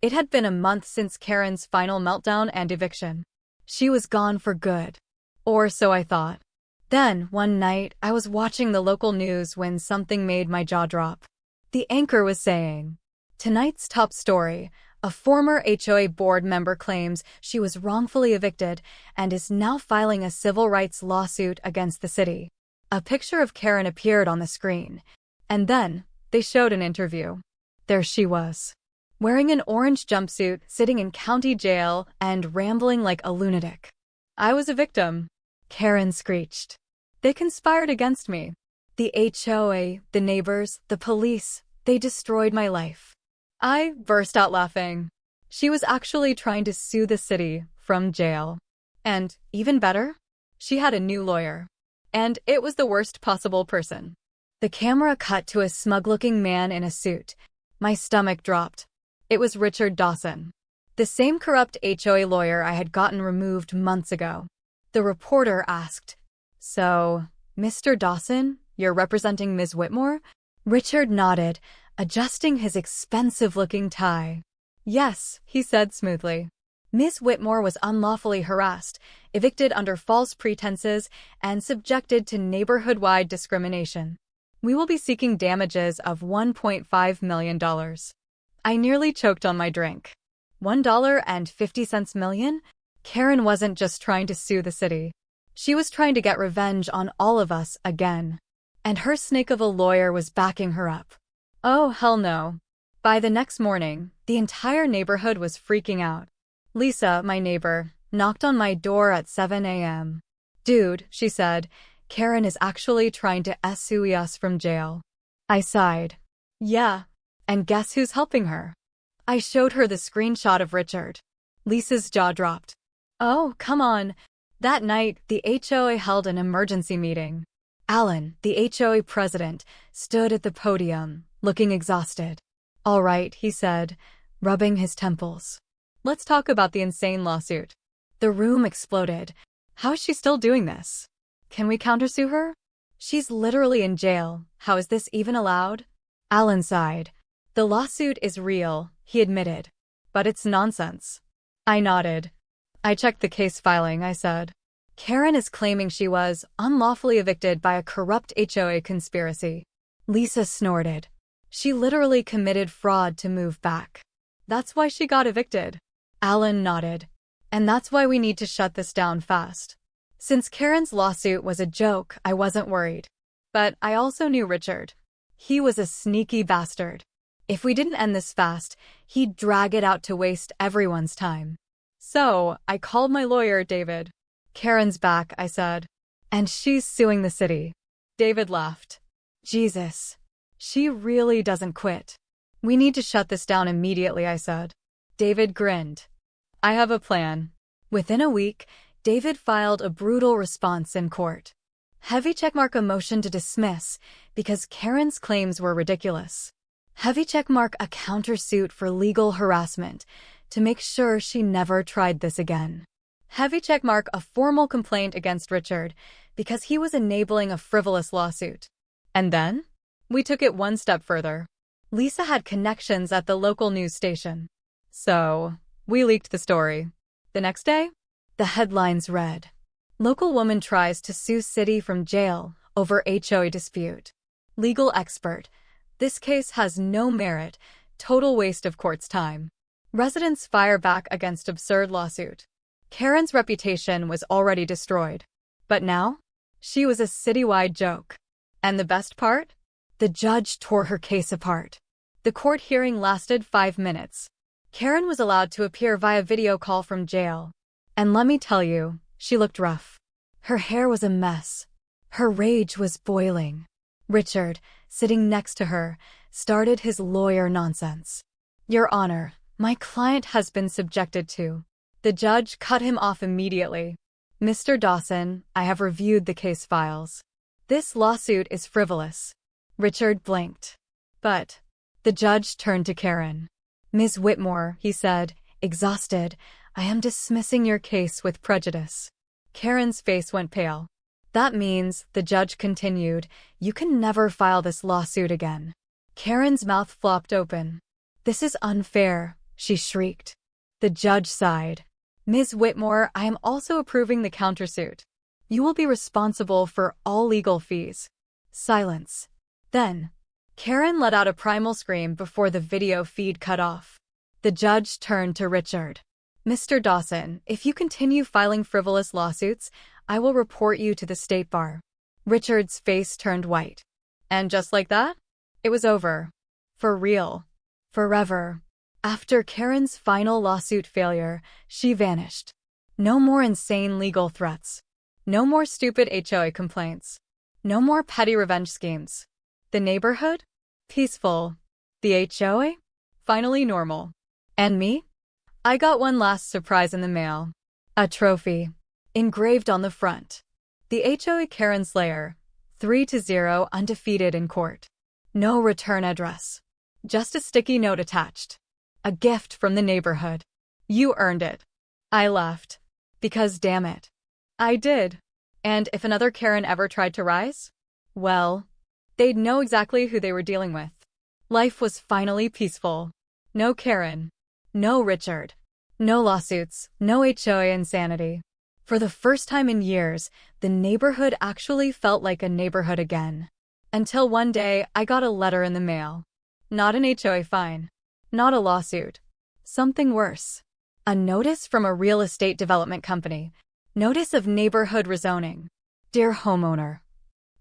It had been a month since Karen's final meltdown and eviction. She was gone for good. Or so I thought. Then, one night, I was watching the local news when something made my jaw drop. The anchor was saying, "Tonight's top story. A former HOA board member claims she was wrongfully evicted and is now filing a civil rights lawsuit against the city." A picture of Karen appeared on the screen. And then, They showed an interview. There she was, wearing an orange jumpsuit, sitting in county jail, and rambling like a lunatic. I was a victim, Karen screeched. They conspired against me. The HOA, the neighbors, the police, they destroyed my life. I burst out laughing. She was actually trying to sue the city from jail. And, even better, she had a new lawyer. And it was the worst possible person. The camera cut to a smug-looking man in a suit. My stomach dropped. It was Richard Dawson, the same corrupt HOA lawyer I had gotten removed months ago. The reporter asked, "So, Mr. Dawson, you're representing Ms. Whitmore?" Richard nodded, adjusting his expensive-looking tie. "Yes," he said smoothly. "Ms. Whitmore was unlawfully harassed, evicted under false pretenses, and subjected to neighborhood-wide discrimination. We will be seeking damages of $1.5 million. I nearly choked on my drink. $1.50 million? Karen wasn't just trying to sue the city. She was trying to get revenge on all of us again. And her snake of a lawyer was backing her up. Oh, hell no. By the next morning, the entire neighborhood was freaking out. Lisa, my neighbor, knocked on my door at 7 a.m. "Dude," she said, "Karen is actually trying to sue us from jail." I sighed. "Yeah. And guess who's helping her?" I showed her the screenshot of Richard. Lisa's jaw dropped. "Oh, come on." That night, the HOA held an emergency meeting. Alan, the HOA president, stood at the podium, looking exhausted. "All right," he said, rubbing his temples. "Let's talk about the insane lawsuit." The room exploded. "How is she still doing this? Can we countersue her? She's literally in jail. How is this even allowed?" Alan sighed. "The lawsuit is real," he admitted. "But it's nonsense." I nodded. "I checked the case filing," I said. "Karen is claiming she was unlawfully evicted by a corrupt HOA conspiracy." Lisa snorted. "She literally committed fraud to move back. That's why she got evicted." Alan nodded. "And that's why we need to shut this down fast." Since Karen's lawsuit was a joke, I wasn't worried. But I also knew Richard. He was a sneaky bastard. If we didn't end this fast, he'd drag it out to waste everyone's time. So, I called my lawyer, David. "Karen's back," I said. "And she's suing the city." David laughed. "Jesus. She really doesn't quit." "We need to shut this down immediately," I said. David grinned. "I have a plan." Within a week, David filed a brutal response in court. Heavy checkmark a motion to dismiss because Karen's claims were ridiculous. Heavy checkmark a countersuit for legal harassment to make sure she never tried this again. Heavy checkmark a formal complaint against Richard because he was enabling a frivolous lawsuit. And then, we took it one step further. Lisa had connections at the local news station. So, we leaked the story. The next day, the headlines read, "Local woman tries to sue city from jail over HOA dispute. Legal expert. This case has no merit. Total waste of court's time. Residents fire back against absurd lawsuit." Karen's reputation was already destroyed. But now, she was a citywide joke. And the best part? The judge tore her case apart. The court hearing lasted 5 minutes. Karen was allowed to appear via video call from jail. And let me tell you, she looked rough. Her hair was a mess. Her rage was boiling. Richard, sitting next to her, started his lawyer nonsense. "Your Honor, my client has been subjected to." The judge cut him off immediately. "Mr. Dawson, I have reviewed the case files. This lawsuit is frivolous." Richard blinked. "But..." The judge turned to Karen. "Ms. Whitmore," he said, exhausted, "I am dismissing your case with prejudice." Karen's face went pale. "That means," the judge continued, "you can never file this lawsuit again." Karen's mouth flopped open. "This is unfair," she shrieked. The judge sighed. "Ms. Whitmore, I am also approving the countersuit. You will be responsible for all legal fees." Silence. Then, Karen let out a primal scream before the video feed cut off. The judge turned to Richard. "Mr. Dawson, if you continue filing frivolous lawsuits, I will report you to the state bar." Richard's face turned white. And just like that, It was over. For real. Forever. After Karen's final lawsuit failure, she vanished. No more insane legal threats. No more stupid HOA complaints. No more petty revenge schemes. The neighborhood? Peaceful. The HOA? Finally normal. And me? I got one last surprise in the mail. A trophy. Engraved on the front. The HOA Karen Slayer. 3-0 undefeated in court. No return address. Just a sticky note attached. A gift from the neighborhood. You earned it. I laughed. Because damn it. I did. And if another Karen ever tried to rise? Well, they'd know exactly who they were dealing with. Life was finally peaceful. No Karen. No Richard. No lawsuits. No HOA insanity. For the first time in years, the neighborhood actually felt like a neighborhood again. Until one day, I got a letter in the mail. Not an HOA fine. Not a lawsuit. Something worse. A notice from a real estate development company. Notice of neighborhood rezoning. Dear homeowner,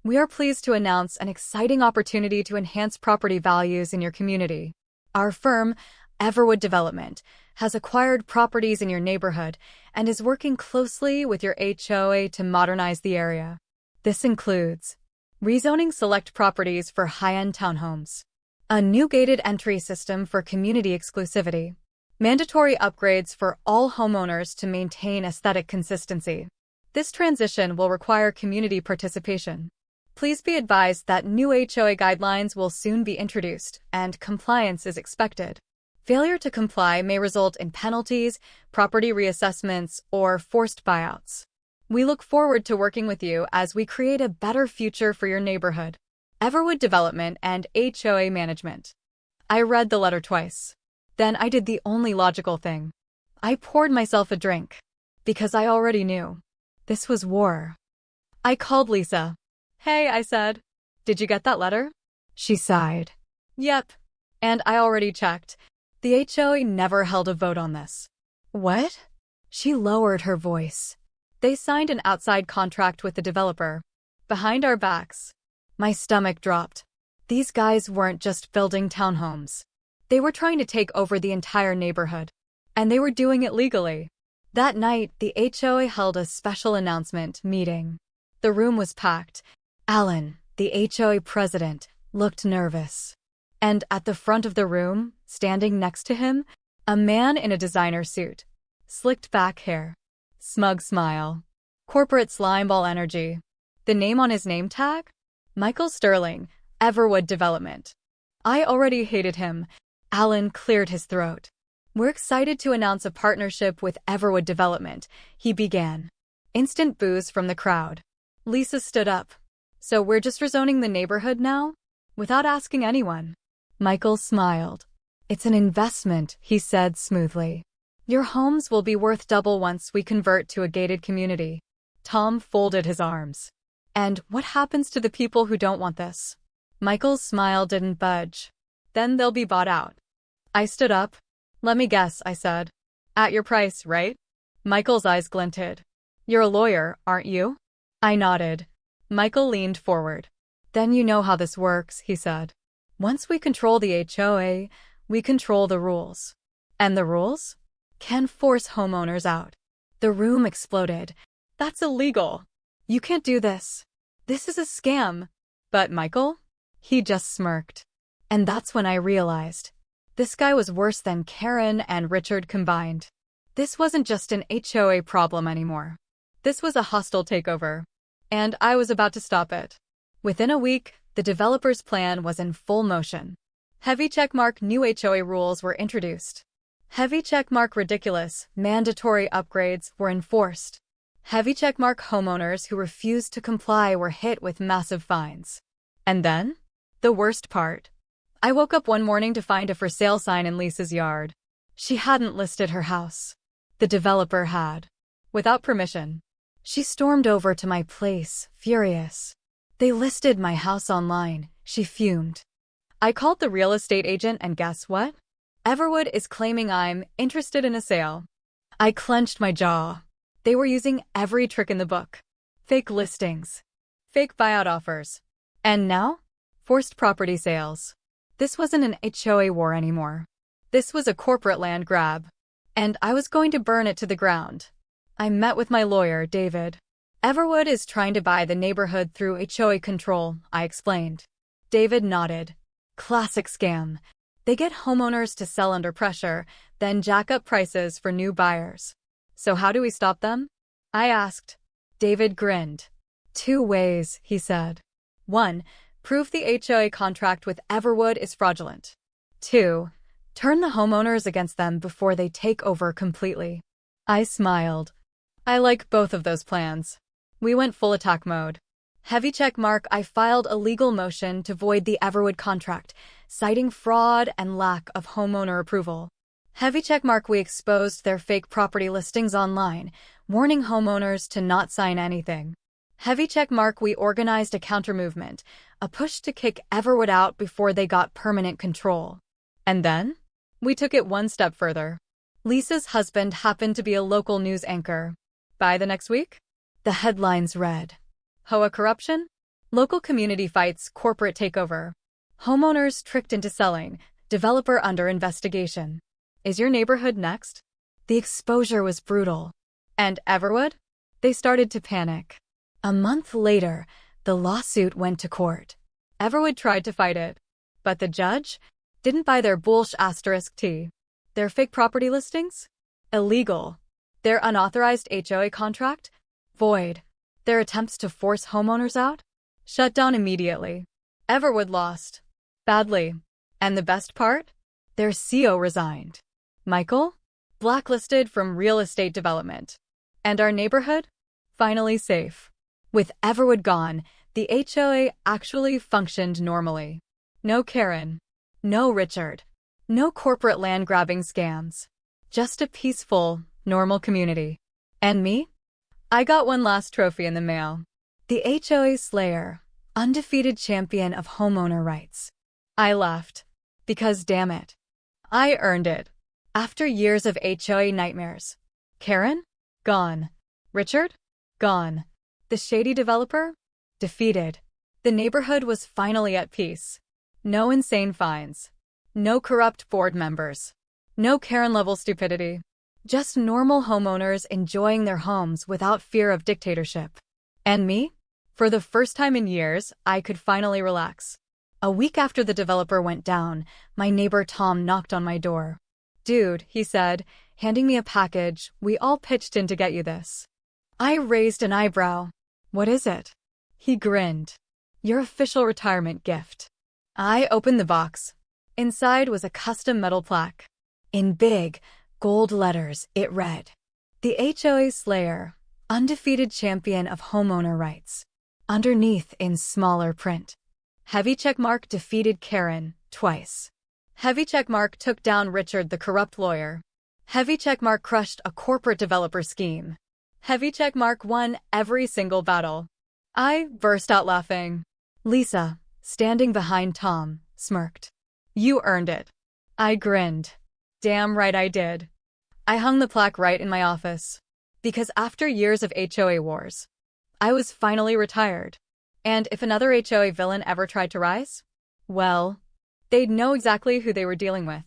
we are pleased to announce an exciting opportunity to enhance property values in your community. Our firm, Everwood Development, has acquired properties in your neighborhood and is working closely with your HOA to modernize the area. This includes rezoning select properties for high-end townhomes, a new gated entry system for community exclusivity, mandatory upgrades for all homeowners to maintain aesthetic consistency. This transition will require community participation. Please be advised that new HOA guidelines will soon be introduced, and compliance is expected. Failure to comply may result in penalties, property reassessments, or forced buyouts. We look forward to working with you as we create a better future for your neighborhood. Everwood Development and HOA Management. I read the letter twice. Then I did the only logical thing. I poured myself a drink. Because I already knew. This was war. I called Lisa. Hey, I said. Did you get that letter? She sighed. Yep. And I already checked. The HOA never held a vote on this. What? She lowered her voice. They signed an outside contract with the developer. Behind our backs. My stomach dropped. These guys weren't just building townhomes. They were trying to take over the entire neighborhood. And they were doing it legally. That night, the HOA held a special announcement meeting. The room was packed. Alan, the HOA president, looked nervous. And at the front of the room, standing next to him, a man in a designer suit. Slicked back hair. Smug smile. Corporate slimeball energy. The name on his name tag? Michael Sterling, Everwood Development. I already hated him. Alan cleared his throat. We're excited to announce a partnership with Everwood Development, he began. Instant boos from the crowd. Lisa stood up. So we're just rezoning the neighborhood now? Without asking anyone. Michael smiled. It's an investment, he said smoothly. Your homes will be worth double once we convert to a gated community. Tom folded his arms. And what happens to the people who don't want this? Michael's smile didn't budge. Then they'll be bought out. I stood up. Let me guess, I said. At your price, right? Michael's eyes glinted. You're a lawyer, aren't you? I nodded. Michael leaned forward. Then you know how this works, he said. Once we control the HOA, we control the rules. And the rules? Can force homeowners out. The room exploded. That's illegal. You can't do this. This is a scam. But Michael? He just smirked. And that's when I realized. This guy was worse than Karen and Richard combined. This wasn't just an HOA problem anymore. This was a hostile takeover. And I was about to stop it. Within a week, the developer's plan was in full motion. Heavy checkmark new HOA rules were introduced. Heavy checkmark ridiculous, mandatory upgrades were enforced. Heavy checkmark homeowners who refused to comply were hit with massive fines. And then? The worst part. I woke up one morning to find a for sale sign in Lisa's yard. She hadn't listed her house. The developer had. Without permission. She stormed over to my place, furious. They listed my house online, she fumed. I called the real estate agent and guess what? Everwood is claiming I'm interested in a sale. I clenched my jaw. They were using every trick in the book. Fake listings. Fake buyout offers. And now? Forced property sales. This wasn't an HOA war anymore. This was a corporate land grab. And I was going to burn it to the ground. I met with my lawyer, David. Everwood is trying to buy the neighborhood through HOA control, I explained. David nodded. Classic scam. They get homeowners to sell under pressure, then jack up prices for new buyers. So how do we stop them? I asked. David grinned. 2 ways, he said. 1. Prove the HOA contract with Everwood is fraudulent. 2. Turn the homeowners against them before they take over completely. I smiled. I like both of those plans. We went full attack mode. Heavy check mark. I filed a legal motion to void the Everwood contract, citing fraud and lack of homeowner approval. Heavy check mark. We exposed their fake property listings online, warning homeowners to not sign anything. Heavy check mark. We organized a counter-movement, a push to kick Everwood out before they got permanent control. And then? We took it one step further. Lisa's husband happened to be a local news anchor. By the next week? The headlines read, HOA corruption? Local community fights corporate takeover. Homeowners tricked into selling, developer under investigation. Is your neighborhood next? The exposure was brutal. And Everwood? They started to panic. A month later, the lawsuit went to court. Everwood tried to fight it. But the judge didn't buy their bullsh*t. Their fake property listings? Illegal. Their unauthorized HOA contract? Void. Their attempts to force homeowners out? Shut down immediately. Everwood lost. Badly. And the best part? Their CO resigned. Michael? Blacklisted from real estate development. And our neighborhood? Finally safe. With Everwood gone, the HOA actually functioned normally. No Karen. No Richard. No corporate land-grabbing scams. Just a peaceful, normal community. And me? I got one last trophy in the mail. The HOA Slayer, undefeated champion of homeowner rights. I laughed. Because damn it. I earned it. After years of HOA nightmares. Karen? Gone. Richard? Gone. The shady developer? Defeated. The neighborhood was finally at peace. No insane fines. No corrupt board members. No Karen-level stupidity. Just normal homeowners enjoying their homes without fear of dictatorship. And me? For the first time in years, I could finally relax. A week after the developer went down, my neighbor Tom knocked on my door. Dude, he said, handing me a package, we all pitched in to get you this. I raised an eyebrow. What is it? He grinned. Your official retirement gift. I opened the box. Inside was a custom metal plaque. In big, gold letters, it read, The HOA Slayer, undefeated champion of homeowner rights. Underneath in smaller print. Heavy checkmark defeated Karen, twice. Heavy checkmark took down Richard the corrupt lawyer. Heavy checkmark crushed a corporate developer scheme. Heavy checkmark won every single battle. I burst out laughing. Lisa, standing behind Tom, smirked. You earned it. I grinned. Damn right I did. I hung the plaque right in my office. Because after years of HOA wars, I was finally retired. And if another HOA villain ever tried to rise, well, they'd know exactly who they were dealing with.